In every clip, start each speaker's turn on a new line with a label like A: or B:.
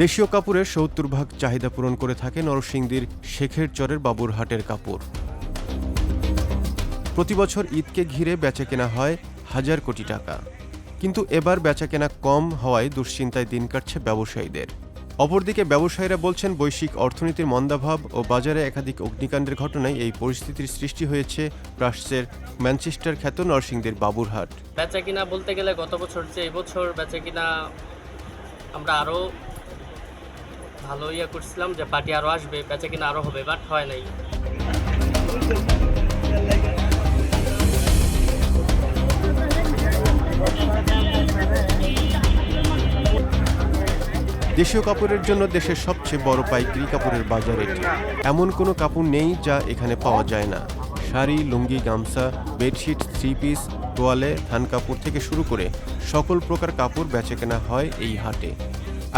A: দেশীয় কাপড়ের ৭০ ভাগ চাহিদা পূরণ করে থাকে নরসিংদীর শেখেরচরের বাবুরহাটের কাপড়। প্রতি বছর ঈদকে ঘিরে বেচাকেনা হয় হাজার কোটি টাকা, কিন্তু এবার বেচাকেনা কম হওয়ায় দুশ্চিন্তায় দিন কাটছে ব্যবসায়ীদের। অপরদিকে ব্যবসায়ীরা বলছেন, বৈশ্বিক অর্থনীতির মন্দাভাব ও বাজারে একাধিক অগ্নিকাণ্ডের ঘটনায় এই পরিস্থিতির সৃষ্টি হয়েছে প্রাচ্যের ম্যানচেস্টার খ্যাত নরসিংদীর বাবুরহাট।
B: বেচাকিনা বলতে গেলে গত বছর চেয়ে এবছর বেচাকিনা আমরা আরও ভালো করছিলাম যে পার্টি আরও আসবে, বেচাকিনা আরও হবে, বাট হয় নাই।
A: দেশীয় কাপড়ের জন্য দেশের সবচেয়ে বড় পাইকারি কাপড়ের বাজার এটি। এমন কোনো কাপড় নেই যা এখানে পাওয়া যায় না। শাড়ি, লুঙ্গি, গামছা, বেডশিট, থ্রি পিস, তোয়ালে, থান কাপড় থেকে শুরু করে সকল প্রকার কাপড় বেচাকেনা হয় এই হাটে।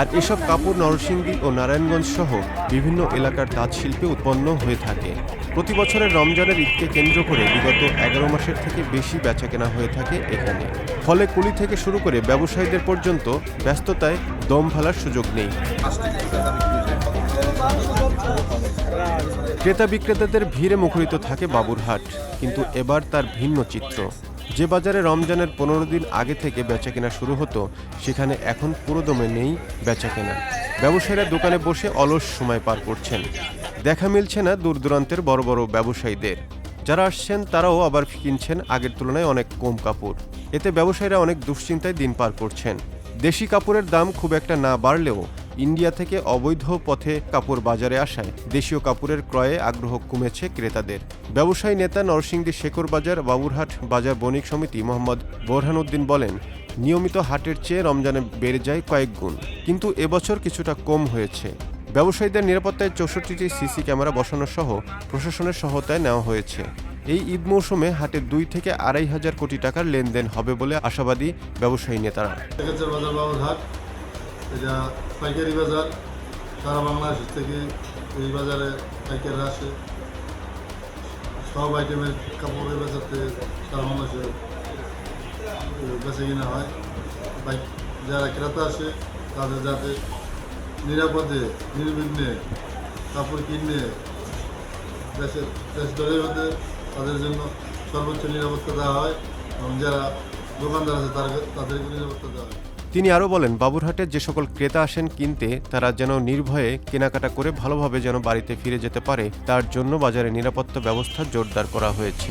A: আর এসব কাপড় নরসিংদী ও নারায়ণগঞ্জ সহ বিভিন্ন এলাকার তাঁতশিল্পে উৎপন্ন হয়ে থাকে। প্রতি বছরের রমজানের ঈদকে কেন্দ্র করে বিগত 11 মাসের থেকে বেশি বেচাকেনা হয়ে থাকে এখানে। ফলে কুলি থেকে শুরু করে ব্যবসায়ীদের পর্যন্ত ব্যস্ততায় দম ফেলার সুযোগ নেই। ক্রেতা বিক্রেতাদের ভিড়ে মুখরিত থাকে বাবুরহাট, কিন্তু এবার তার ভিন্ন চিত্র। যে বাজারে রমজানের 15 দিন আগে থেকে বেচাকেনা শুরু হতো, সেখানে এখন পুরোদমে নেই বেচাকেনা। ব্যবসায়ীরা দোকানে বসে অলস সময় পার করছেন। দেখা মিলছে না দূর দূরান্তের বড় বড় ব্যবসায়ীদের। যারা আসছেন তারাও আবার কিনছেন আগের তুলনায় অনেক কম কাপড়। এতে ব্যবসায়ীরা অনেক দুশ্চিন্তায় দিন পার করছেন। দেশি কাপড়ের দাম খুব একটা না বাড়লেও ইন্ডিয়া থেকে অবৈধ পথে কাপড় বাজারে আসায় দেশীয় কাপড়ের ক্রয়ে আগ্রহ কমেছে ক্রেতাদের। ব্যবসায়ী নেতা নরসিংদী শেখর বাজার বাবুরহাট বাজার বণিক সমিতি মোহাম্মদ বোরহানউদ্দিন বলেন, নিয়মিত হাটের চেয়ে রমজানে বেড়ে যায় কয়েক গুণ, কিন্তু এবছর কিছুটা কম হয়েছে। ব্যবসায়ীদের নিরাপত্তায় 64টি সিসি ক্যামেরা বসানো সহ প্রশাসনের সহায়তায় নেওয়া হয়েছে। এই ঈদ মৌসুমে হাটে 2 থেকে 2.5 হাজার কোটি টাকার লেনদেন হবে বলে আশাবাদী ব্যবসায়ী নেতারা।
C: এটা পাইকারি বাজার, সারা বাংলাদেশ থেকে এই বাজারে পাইকাররা আসে। সব আইটেমের কাপড়ের বাজারতে সারা বাংলাদেশে বেচা কিনা হয়। যারা ক্রেতা আসে তাদের যাতে নিরাপদে নির্বিঘ্নে কাপড় কিনে দেশ দলের মধ্যে তাদের জন্য সর্বোচ্চ নিরাপত্তা দেওয়া হয় এবং যারা দোকানদার আছে তাদেরকে নিরাপত্তা দেওয়া হয়।
A: তিনি আরও বলেন, বাবুরহাটে যে সকল ক্রেতা আসেন কিনতে, তারা যেন নির্ভয়ে কেনাকাটা করে ভালোভাবে যেন বাড়িতে ফিরে যেতে পারে, তার জন্য বাজারে নিরাপত্তা ব্যবস্থা জোরদার করা হয়েছে।